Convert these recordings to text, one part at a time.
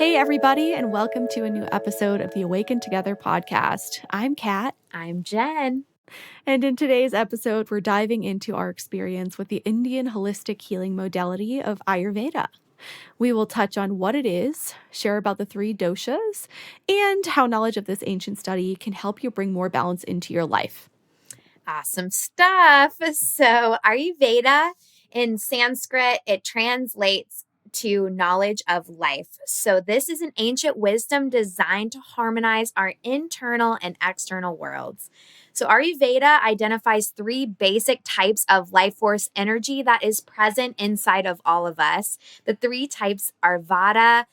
Hey, everybody, and welcome to a new episode of the Awaken Together podcast. I'm Kat, I'm Jen. and in today's episode, we're diving into our experience with the Indian holistic healing modality of Ayurveda. We will touch on what it is, share about the three doshas, and how knowledge of this ancient study can help you bring more balance into your life. Awesome stuff. So, Ayurveda in Sanskrit, it translates to knowledge of life. So, this is an ancient wisdom designed to harmonize our internal and external worlds. So, Ayurveda identifies three basic types of life force energy that is present inside of all of us. The three types are Vata,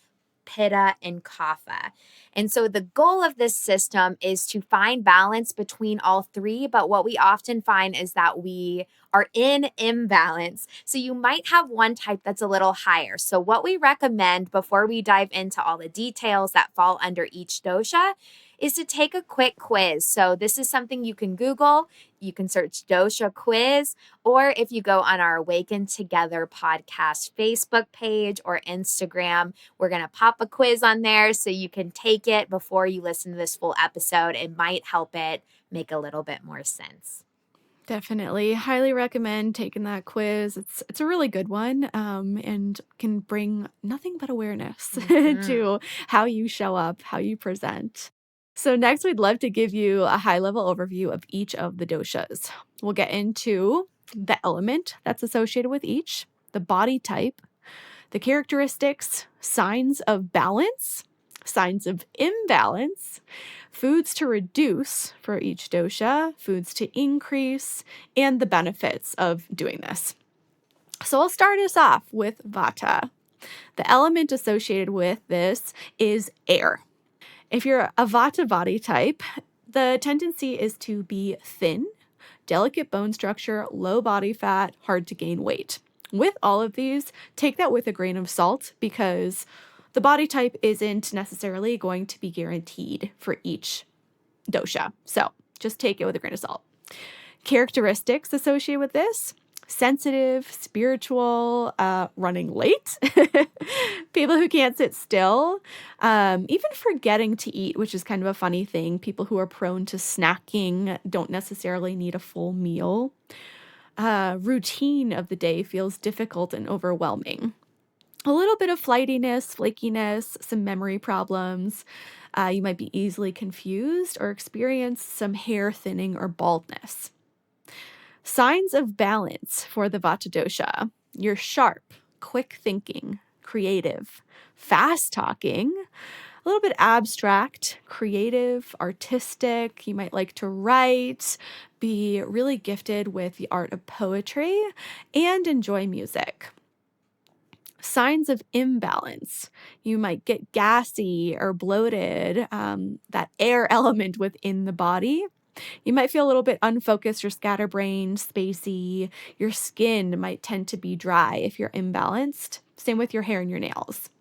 Pitta, and Kapha. And so the goal of this system is to find balance between all three. But what we often find is that we are in imbalance. So you might have one type that's a little higher. So what we recommend before we dive into all the details that fall under each dosha is to take a quick quiz. So this is something you can Google. You can search dosha quiz, or if you go on our Awaken Together podcast Facebook page or Instagram, we're going to pop a quiz on there so you can take it before you listen to this full episode. It might help it make a little bit more sense. Definitely. Highly recommend taking that quiz. It's a really good one and can bring nothing but awareness to how you show up, how you present. So next, we'd love to give you a high-level overview of each of the doshas. We'll get into the element that's associated with each, the body type, the characteristics, signs of balance, signs of imbalance, foods to reduce for each dosha, foods to increase, and the benefits of doing this. So I'll start us off with Vata. The element associated with this is air. If you're a Vata body type, the tendency is to be thin, delicate bone structure, low body fat, hard to gain weight. With all of these, take that with a grain of salt because the body type isn't necessarily going to be guaranteed for each dosha. So just take it with a grain of salt. Characteristics associated with this: sensitive, spiritual, running late, people who can't sit still, even forgetting to eat, which is kind of a funny thing. People who are prone to snacking don't necessarily need a full meal. Routine of the day feels difficult and overwhelming. A little bit of flightiness, flakiness, some memory problems. You might be easily confused or experience some hair thinning or baldness. Signs of balance for the Vata dosha: you're sharp, quick thinking, creative, fast talking, a little bit abstract, creative, artistic. You might like to write, be really gifted with the art of poetry, and enjoy music. Signs of imbalance: you might get gassy or bloated, that air element within the body. You might feel a little bit unfocused or scatterbrained, spacey. Your skin might tend to be dry if you're imbalanced. Same with your hair and your nails.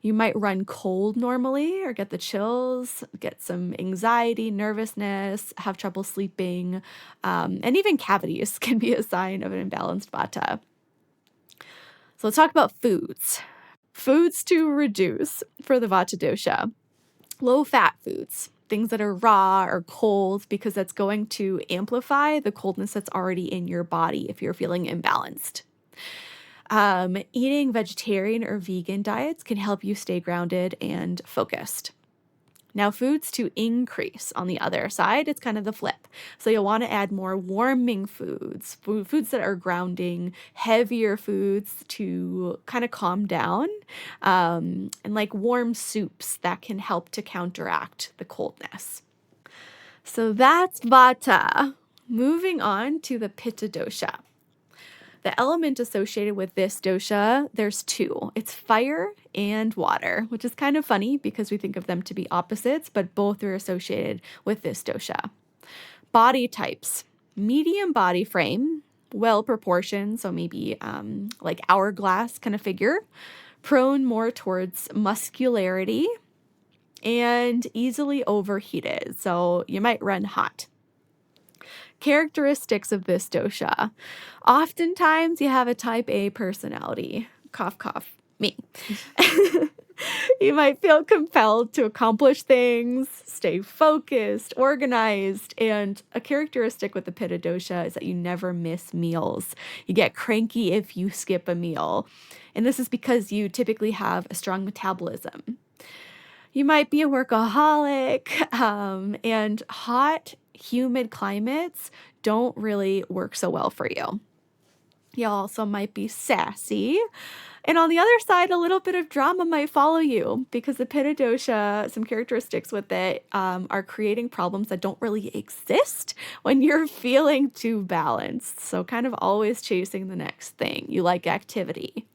You might run cold normally or get the chills, get some anxiety, nervousness, have trouble sleeping, and even cavities can be a sign of an imbalanced Vata. So let's talk about foods. Foods to reduce for the Vata dosha: low-fat foods, things that are raw or cold, because that's going to amplify the coldness that's already in your body if you're feeling imbalanced. Eating vegetarian or vegan diets can help you stay grounded and focused. Now, foods to increase on the other side, it's kind of the flip. So you'll want to add more warming foods, foods that are grounding, heavier foods to kind of calm down, and like warm soups that can help to counteract the coldness. So that's Vata. Moving on to the Pitta dosha. The element associated with this dosha, there's two. It's fire and water, which is kind of funny because we think of them to be opposites, but both are associated with this dosha. Body types: medium body frame, well proportioned, so maybe like hourglass kind of figure, prone more towards muscularity, and easily overheated, so you might run hot. Characteristics of this dosha: oftentimes you have a type A personality. Cough, cough, me. You might feel compelled to accomplish things, stay focused, organized, and a characteristic with the Pitta dosha is that you never miss meals. You get cranky if you skip a meal. And this is because you typically have a strong metabolism. You might be a workaholic, and hot, humid climates don't really work so well for you. You also might be sassy. And on the other side, a little bit of drama might follow you because the Pitta dosha, some characteristics with it, are creating problems that don't really exist when you're feeling too balanced. So, kind of always chasing the next thing. You like activity.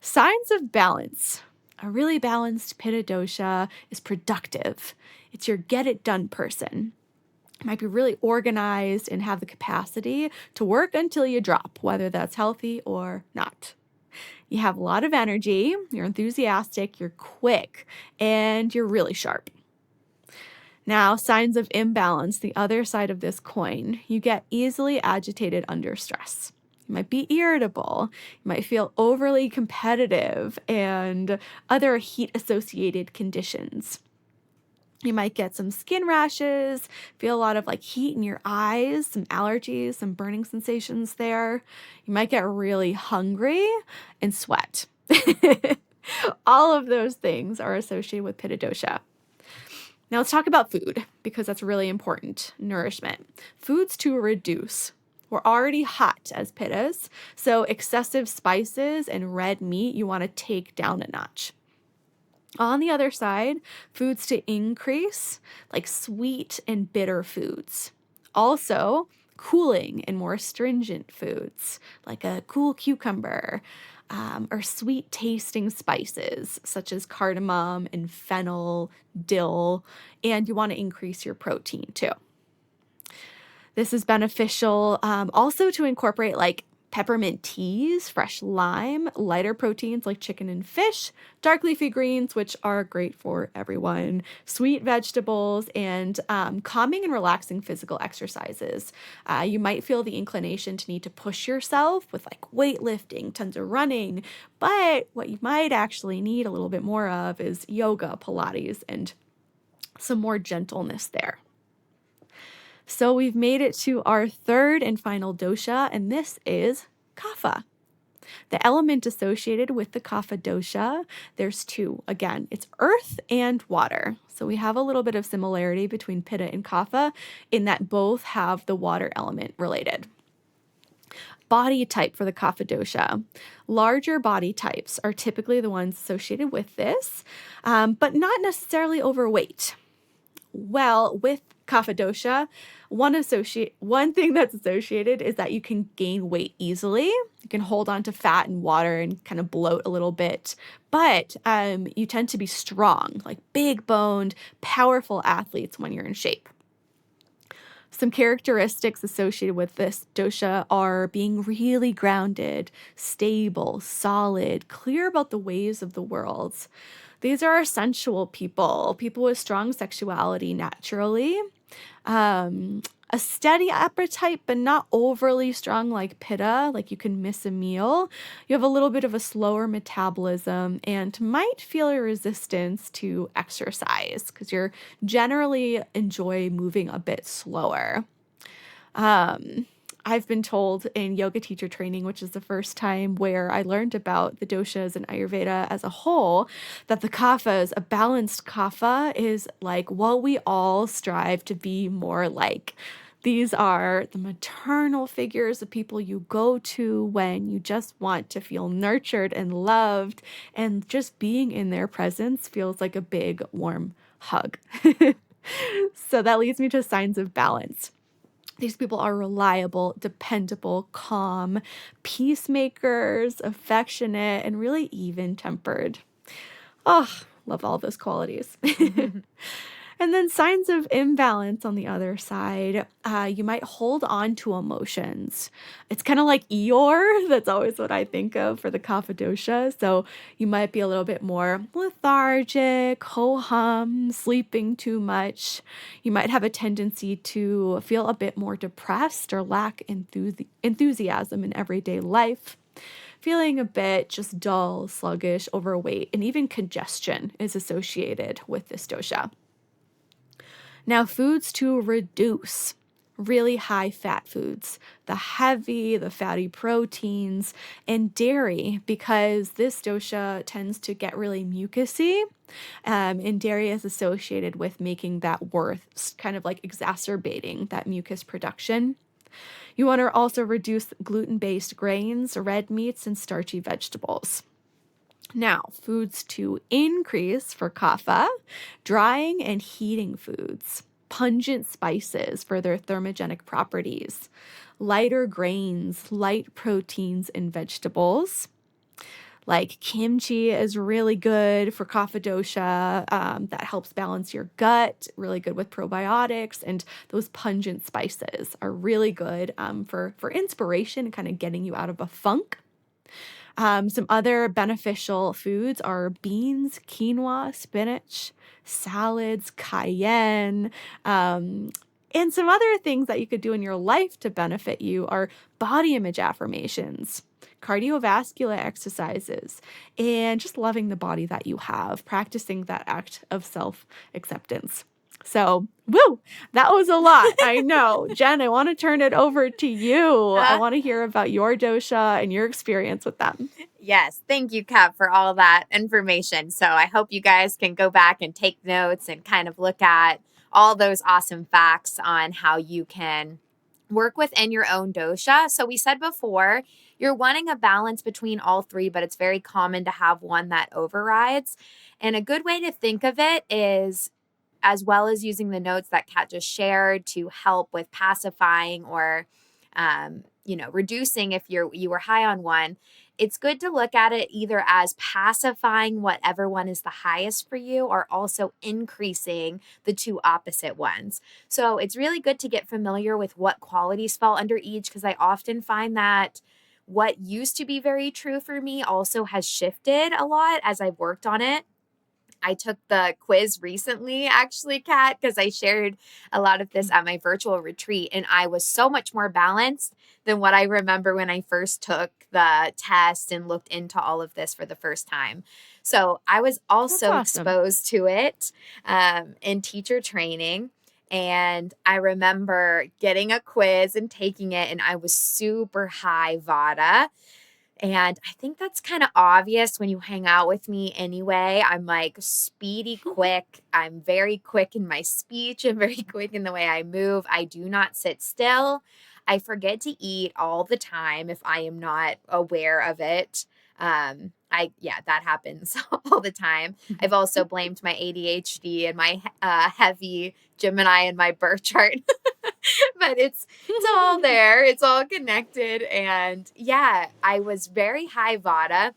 Signs of balance. A really balanced Pitta dosha is productive. It's your get it done person. Might be really organized and have the capacity to work until you drop, whether that's healthy or not. You have a lot of energy, you're enthusiastic, you're quick, and you're really sharp. Now, signs of imbalance, the other side of this coin. You get easily agitated under stress. You might be irritable, you might feel overly competitive, and other heat associated conditions. You might get some skin rashes, feel a lot of like heat in your eyes, some allergies, some burning sensations there. You might get really hungry and sweat. All of those things are associated with Pitta dosha. Now let's talk about food because that's really important. Nourishment. Foods to reduce. We're already hot as Pittas, so excessive spices and red meat you want to take down a notch. On the other side, foods to increase, like sweet and bitter foods. Also, cooling and more astringent foods, like a cool cucumber, or sweet tasting spices, such as cardamom and fennel, dill, and you want to increase your protein too. This is beneficial also to incorporate like peppermint teas, fresh lime, lighter proteins like chicken and fish, dark leafy greens, which are great for everyone, sweet vegetables, and calming and relaxing physical exercises. You might feel the inclination to need to push yourself with like weightlifting, tons of running, but what you might actually need a little bit more of is yoga, Pilates, and some more gentleness there. So we've made it to our third and final dosha, and this is kapha. The element associated with the kapha dosha, there's two. Again, it's earth and water. So we have a little bit of similarity between pitta and kapha in that both have the water element related. Body type for the kapha dosha. Larger body types are typically the ones associated with this, but not necessarily overweight. Well, with kapha dosha, one thing that's associated is that you can gain weight easily. You can hold on to fat and water and kind of bloat a little bit, but you tend to be strong, like big boned, powerful athletes when you're in shape. Some characteristics associated with this dosha are being really grounded, stable, solid, clear about the ways of the world. These are sensual people with strong sexuality naturally, a steady appetite, but not overly strong like pitta, like you can miss a meal. You have a little bit of a slower metabolism and might feel a resistance to exercise because you're generally enjoy moving a bit slower. I've been told in yoga teacher training, which is the first time where I learned about the doshas and Ayurveda as a whole, that the kaphas, a balanced kapha, is like what we all strive to be more like. These are the maternal figures, the people you go to when you just want to feel nurtured and loved, and just being in their presence feels like a big, warm hug. So that leads me to signs of balance. These people are reliable, dependable, calm, peacemakers, affectionate, and really even-tempered. Oh, love all those qualities. And then signs of imbalance on the other side, you might hold on to emotions. It's kind of like Eeyore. That's always what I think of for the kapha dosha. So you might be a little bit more lethargic, ho-hum, sleeping too much. You might have a tendency to feel a bit more depressed or lack enthusiasm in everyday life. feeling a bit just dull, sluggish, overweight, and even congestion is associated with this dosha. Now, foods to reduce really high fat foods, the fatty proteins, and dairy, because this dosha tends to get really mucousy. And dairy is associated with making that worse, kind of like exacerbating that mucus production. You want to also reduce gluten based grains, red meats, and starchy vegetables. Now, foods to increase for kapha, drying and heating foods, pungent spices for their thermogenic properties, lighter grains, light proteins, and vegetables. Like kimchi is really good for kapha dosha. That helps balance your gut, really good with probiotics. And those pungent spices are really good for inspiration, kind of getting you out of a funk. Some other beneficial foods are beans, quinoa, spinach, salads, cayenne. And some other things that you could do in your life to benefit you are body image affirmations, cardiovascular exercises, and just loving the body that you have, practicing that act of self acceptance. So, woo, that was a lot. I know. Jen, I want to turn it over to you. I want to hear about your dosha and your experience with them. Yes, thank you, Kat, for all that information. So I hope you guys can go back and take notes and kind of look at all those awesome facts on how you can work within your own dosha. So we said before, you're wanting a balance between all three, but it's very common to have one that overrides. And a good way to think of it is, as well as using the notes that Kat just shared to help with pacifying or reducing if you were high on one, it's good to look at it either as pacifying whatever one is the highest for you or also increasing the two opposite ones. So it's really good to get familiar with what qualities fall under each, because I often find that what used to be very true for me also has shifted a lot as I've worked on it. I took the quiz recently, actually, Kat, because I shared a lot of this at my virtual retreat, and I was so much more balanced than what I remember when I first took the test and looked into all of this for the first time. So I was That's also awesome. exposed to it in teacher training. And I remember getting a quiz and taking it, and I was super high Vata. And I think that's kind of obvious when you hang out with me anyway. I'm like speedy quick. I'm very quick in my speech and very quick in the way I move. I do not sit still. I forget to eat all the time if I am not aware of it. That happens all the time. I've also blamed my ADHD and my heavy Gemini in my birth chart. But it's all there. It's all connected. And yeah, I was very high Vata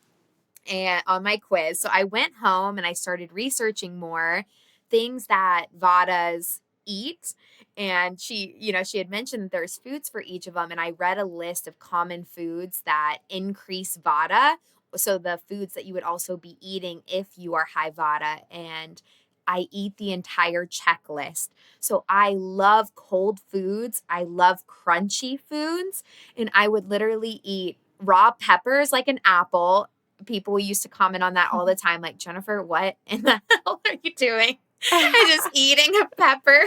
and on my quiz. So I went home and I started researching more things that Vadas eat. And she had mentioned that there's foods for each of them. And I read a list of common foods that increase Vata. So the foods that you would also be eating if you are high Vata. And I eat the entire checklist. So I love cold foods. I love crunchy foods. And I would literally eat raw peppers like an apple. People used to comment on that all the time, like, Jennifer, what in the hell are you doing? And just eating a pepper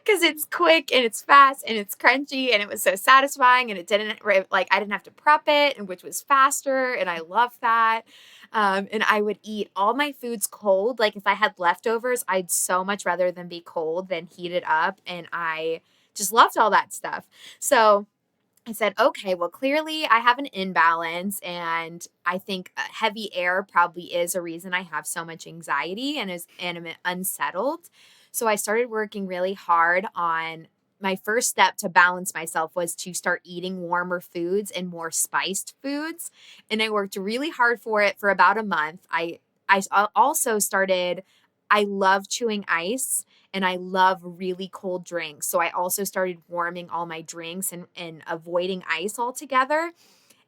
because it's quick and it's fast and it's crunchy and it was so satisfying and it didn't I didn't have to prep it, and which was faster, and I love that. And I would eat all my foods cold. Like if I had leftovers, I'd so much rather them be cold than heated up, and I just loved all that stuff. So I said, okay, well, clearly I have an imbalance. And I think heavy air probably is a reason I have so much anxiety and am unsettled. So I started working really hard on my first step to balance myself was to start eating warmer foods and more spiced foods. And I worked really hard for it for about a month. I also started, I love chewing ice and I love really cold drinks. So I also started warming all my drinks and avoiding ice altogether.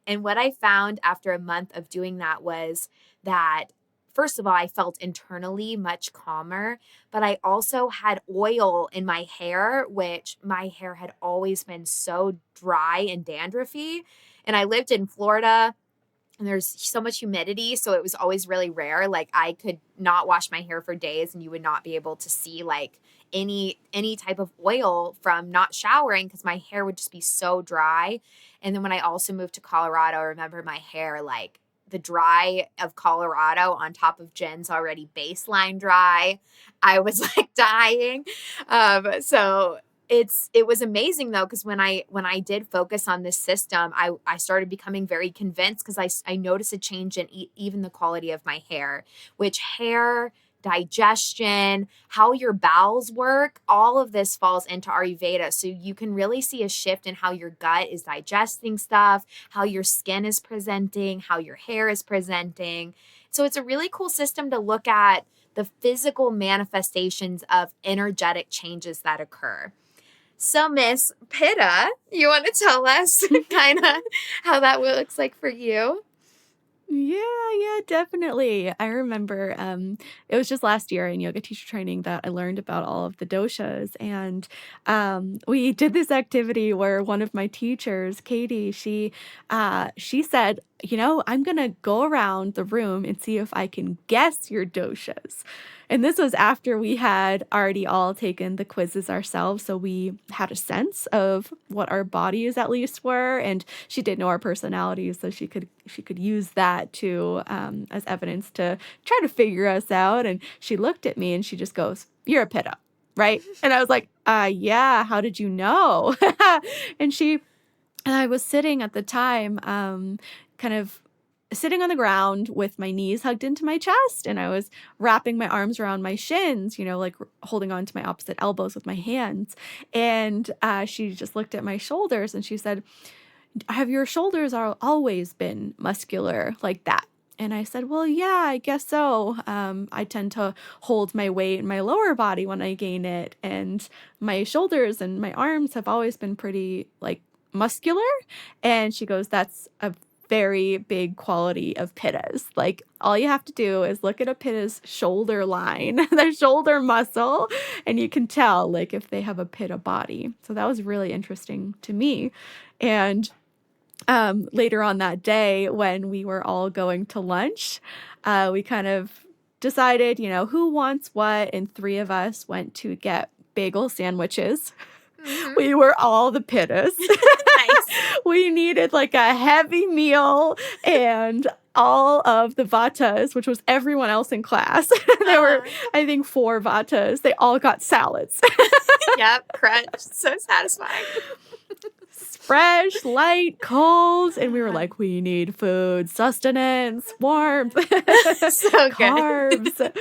And what I found after a month of doing that was that, first of all, I felt internally much calmer, but I also had oil in my hair, which my hair had always been so dry and dandruffy. And I lived in Florida. and there's so much humidity, so it was always really rare. Like I could not wash my hair for days and you would not be able to see like any type of oil from not showering because my hair would just be so dry. And then when I also moved to Colorado, I remember my hair like the dry of Colorado on top of Jen's already baseline dry. I was like dying. So it was amazing though, because when I did focus on this system, I started becoming very convinced because I noticed a change in even the quality of my hair, which hair, digestion, how your bowels work, all of this falls into Ayurveda. So you can really see a shift in how your gut is digesting stuff, how your skin is presenting, how your hair is presenting. So it's a really cool system to look at the physical manifestations of energetic changes that occur. So, Miss Pitta, you want to tell us kind of how that looks like for you? Yeah, definitely. I remember it was just last year in yoga teacher training that I learned about all of the doshas. And we did this activity where one of my teachers, Katie, she said, I'm gonna go around the room and see if I can guess your doshas. And this was after we had already all taken the quizzes ourselves, so we had a sense of what our bodies at least were, and she did know our personalities, so she could use that to as evidence to try to figure us out. And she looked at me and she just goes, "You're a pitta, right?" And I was like, yeah, how did you know?" and she and I was sitting at the time, kind of sitting on the ground with my knees hugged into my chest, and I was wrapping my arms around my shins, like holding on to my opposite elbows with my hands. And she just looked at my shoulders and she said, "Have your shoulders always been muscular like that?" And I said, "Well, yeah, I guess so. I tend to hold my weight in my lower body when I gain it, and my shoulders and my arms have always been pretty like muscular." And she goes, "That's a very big quality of pittas. Like all you have to do is look at a pitta's shoulder line, their shoulder muscle, and you can tell like if they have a pitta body." So that was really interesting to me. And later on that day, when we were all going to lunch, we kind of decided, who wants what, and three of us went to get bagel sandwiches. Mm-hmm. We were all the pittas. Nice. We needed like a heavy meal, and all of the vatas, which was everyone else in class. There were, I think, four vatas. They all got salads. Yep, crunch. So satisfying. Fresh, light, cold. And we were like, we need food, sustenance, warmth, So good. carbs.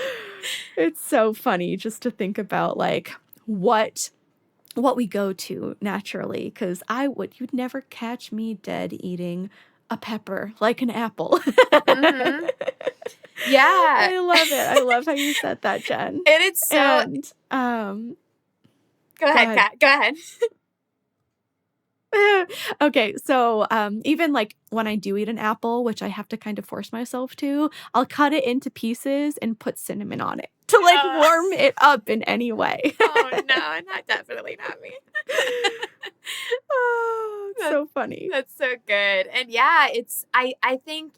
It's so funny just to think about like what we go to naturally, because you'd never catch me dead eating a pepper like an apple. Mm-hmm. Yeah. I love it. I love how you said that, Jen. And it's so. And Go ahead, Kat. Go ahead. okay, so even like when I do eat an apple, which I have to kind of force myself to, I'll cut it into pieces and put cinnamon on it to like warm it up in any way. Oh no, definitely not me. Oh, it's so funny. That's so good. And yeah, I think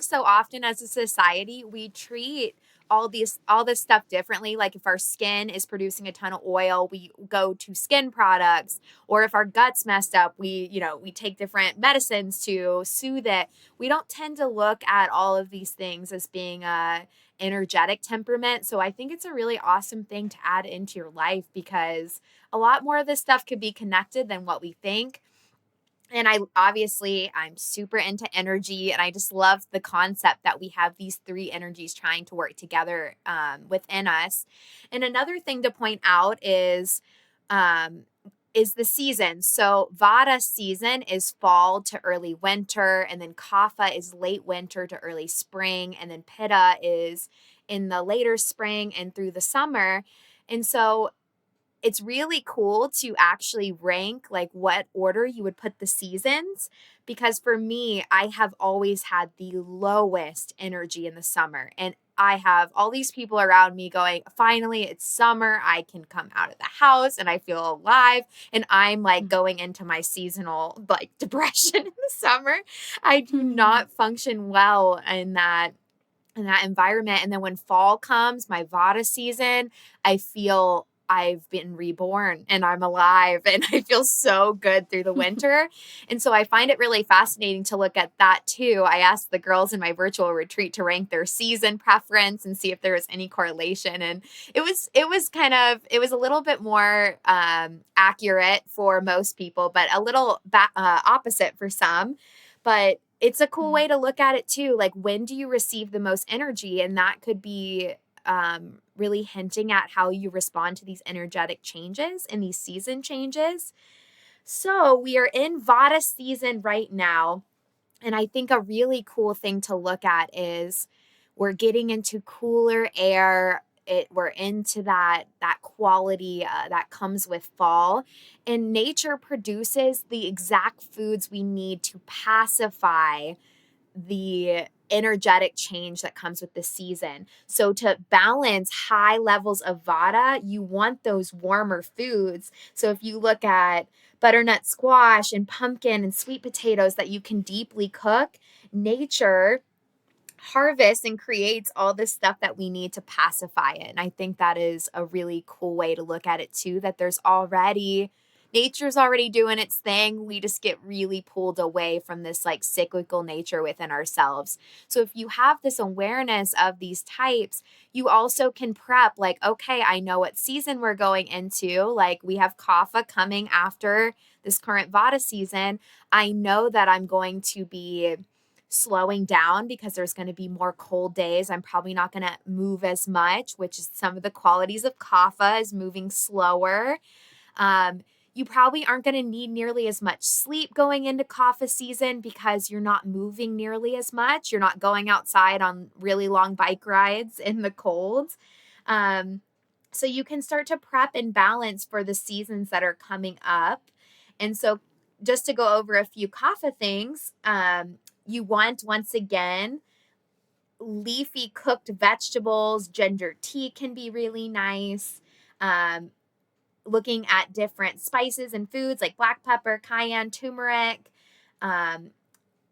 so often as a society we treat all this stuff differently. Like if our skin is producing a ton of oil, we go to skin products, or if our gut's messed up, we take different medicines to soothe it. We don't tend to look at all of these things as being a energetic temperament. So I think it's a really awesome thing to add into your life, because a lot more of this stuff could be connected than what we think. And I'm super into energy, and I just love the concept that we have these three energies trying to work together within us. And another thing to point out is the season. So Vata season is fall to early winter, and then Kapha is late winter to early spring, and then Pitta is in the later spring and through the summer. And so it's really cool to actually rank like what order you would put the seasons, because for me, I have always had the lowest energy in the summer, and I have all these people around me going, finally, it's summer. I can come out of the house and I feel alive. And I'm like going into my seasonal like depression in the summer. I do Mhm. not function well in that environment. And then when fall comes, my Vata season, I feel I've been reborn and I'm alive and I feel so good through the winter. And so I find it really fascinating to look at that too. I asked the girls in my virtual retreat to rank their season preference and see if there was any correlation. And it was a little bit more accurate for most people, but a little opposite for some. But it's a cool way to look at it too. Like, when do you receive the most energy? And that could be really hinting at how you respond to these energetic changes and these season changes. So, we are in Vata season right now. And I think a really cool thing to look at is we're getting into cooler air. We're into that quality that comes with fall, and nature produces the exact foods we need to pacify the energetic change that comes with the season. So to balance high levels of vata, you want those warmer foods. So if you look at butternut squash and pumpkin and sweet potatoes that you can deeply cook, nature harvests and creates all this stuff that we need to pacify it. And I think that is a really cool way to look at it too, that there's already nature's already doing its thing. We just get really pulled away from this like cyclical nature within ourselves. So if you have this awareness of these types, you also can prep like, okay, I know what season we're going into. Like we have kapha coming after this current vata season. I know that I'm going to be slowing down because there's going to be more cold days. I'm probably not going to move as much, which is some of the qualities of kapha is moving slower. Um, you probably aren't going to need nearly as much sleep going into kapha season because you're not moving nearly as much. You're not going outside on really long bike rides in the cold. Um, so you can start to prep and balance for the seasons that are coming up. And so just to go over a few kapha things, you want, once again, leafy cooked vegetables. Ginger tea can be really nice. Um, Looking at different spices and foods like black pepper, cayenne, turmeric. Um,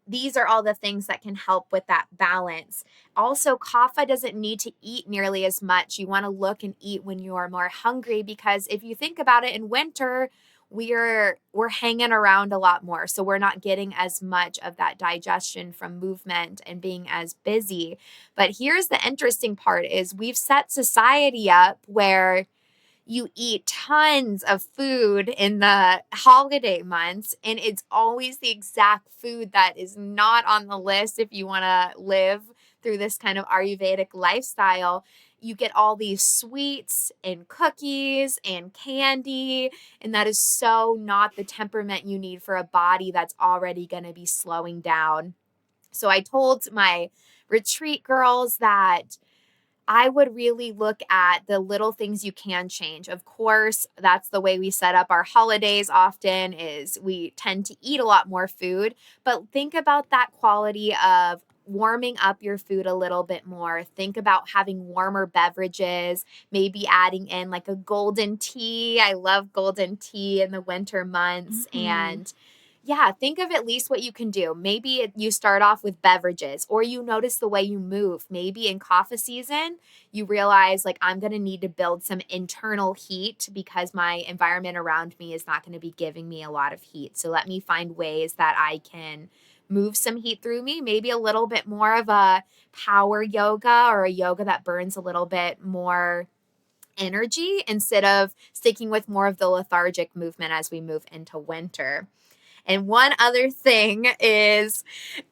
these are all the things that can help with that balance. Also, kapha doesn't need to eat nearly as much. You want to look and eat when you are more hungry, because if you think about it, in winter, we're hanging around a lot more. So we're not getting as much of that digestion from movement and being as busy. But here's the interesting part is we've set society up where you eat tons of food in the holiday months, and it's always the exact food that is not on the list if you want to live through this kind of Ayurvedic lifestyle. You get all these sweets and cookies and candy, and that is so not the temperament you need for a body that's already going to be slowing down. So I told my retreat girls that I would really look at the little things you can change. Of course, that's the way we set up our holidays often is we tend to eat a lot more food, but think about that quality of warming up your food a little bit more. Think about having warmer beverages, maybe adding in like a golden tea. I love golden tea in the winter months. Mhm. And yeah, think of at least what you can do. Maybe you start off with beverages, or you notice the way you move. Maybe in kapha season, you realize like I'm going to need to build some internal heat because my environment around me is not going to be giving me a lot of heat. So let me find ways that I can move some heat through me, maybe a little bit more of a power yoga or a yoga that burns a little bit more energy instead of sticking with more of the lethargic movement as we move into winter. And one other thing is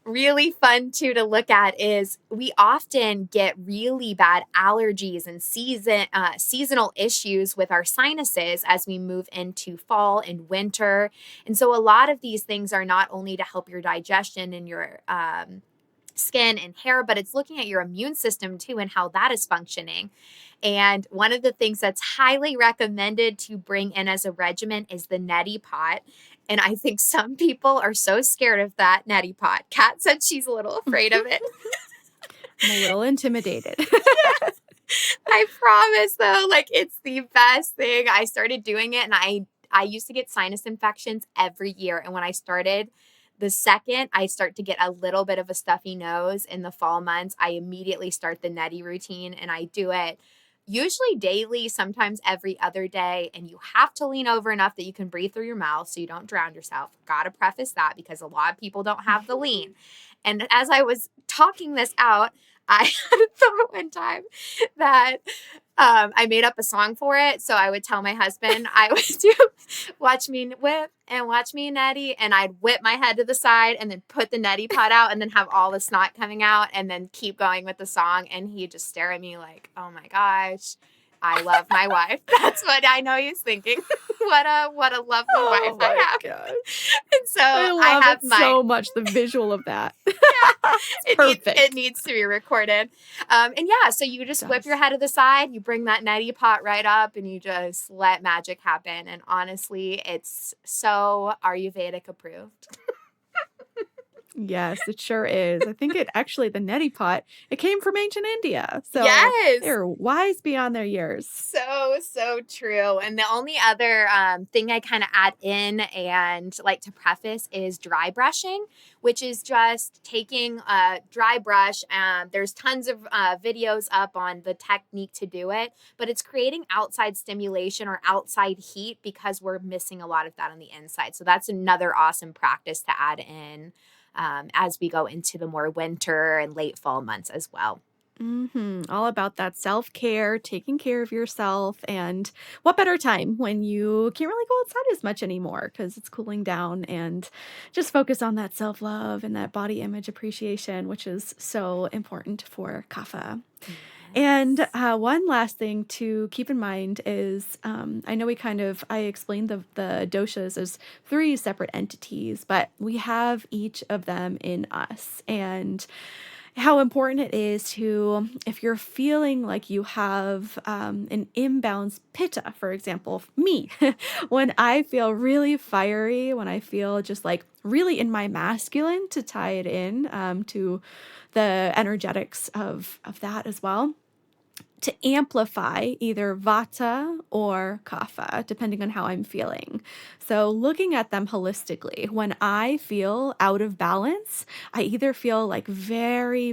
really fun too to look at is we often get really bad allergies and seasonal issues with our sinuses as we move into fall and winter. And so a lot of these things are not only to help your digestion and your skin and hair, but it's looking at your immune system too and how that is functioning. And one of the things that's highly recommended to bring in as a regimen is the neti pot. And I think some people are so scared of that neti pot. Kat said she's a little afraid of it. I'm a little intimidated. I promise though, like it's the best thing. I started doing it and I used to get sinus infections every year. And when I started, the second I start to get a little bit of a stuffy nose in the fall months, I immediately start the neti routine and I do it usually daily, sometimes every other day. And you have to lean over enough that you can breathe through your mouth so you don't drown yourself. Gotta preface that because a lot of people don't have the lean. And as I was talking this out, I had a thought one time that I made up a song for it. So I would tell my husband, I would do watch me whip and watch me neti. And I'd whip my head to the side and then put the neti pot out and then have all the snot coming out and then keep going with the song. And he'd just stare at me like, oh my gosh, I love my wife. That's what I know he's thinking. What a lovely wife Oh I my have. gosh. And so I I love have it my so much, the visual of that. It's it perfect. needs to be recorded. And yeah, so you It just whip your does. head to the side, you bring that neti pot right up, and you just let magic happen. And honestly, it's so Ayurvedic approved. Yes, it sure is. I think it actually, the neti pot, it came from ancient India. So Yes. they're wise beyond their years. So true. And the only other thing I kind of add in and like to preface is dry brushing, which is just taking a dry brush. There's tons of videos up on the technique to do it, but it's creating outside stimulation or outside heat because we're missing a lot of that on the inside. So that's another awesome practice to add in as we go into the more winter and late fall months as well. All about that self-care, taking care of yourself, and what better time when you can't really go outside as much anymore because it's cooling down, and just focus on that self-love and that body image appreciation, which is so important for kapha. And Yes. one last thing to keep in mind is I know I explained the doshas as three separate entities, but we have each of them in us. And how important it is to, if you're feeling like you have an imbalanced pitta, for example, me, when I feel really fiery, when I feel just like really in my masculine, to tie it in to the energetics of that as well, to amplify either vata or kapha, depending on how I'm feeling. So, looking at them holistically, when I feel out of balance, I either feel like very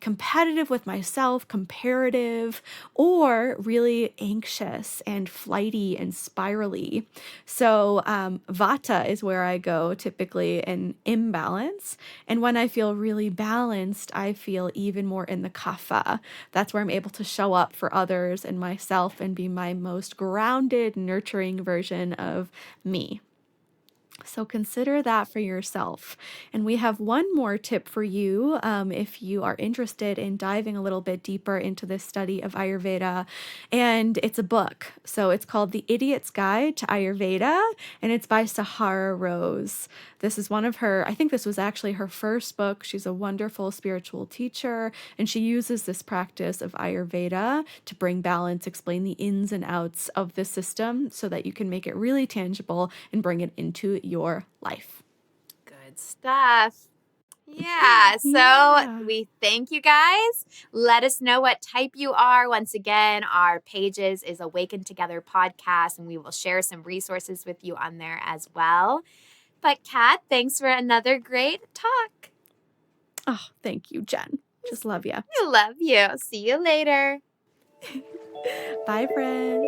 competitive with myself, comparative, or really anxious and flighty and spirally. So, vata is where I go typically in imbalance. And when I feel really balanced, I feel even more in the kapha. That's where I'm able to show up for others and myself and be my most grounded, nurturing version of me. So consider that for yourself. And we have one more tip for you if you are interested in diving a little bit deeper into this study of Ayurveda. And it's a book. So it's called The Idiot's Guide to Ayurveda, and it's by Sahara Rose. This is one of her, I think this was actually her first book. She's a wonderful spiritual teacher, and she uses this practice of Ayurveda to bring balance, explain the ins and outs of the system so that you can make it really tangible and bring it into your life. Good stuff. Yeah. So Yeah. we thank you guys. Let us know what type you are. Once again, our pages is Awaken Together podcast, and we will share some resources with you on there as well. But Kat, thanks for another great talk. Oh, thank you, Jen. Just love you. I love you. See you later. Bye, friends.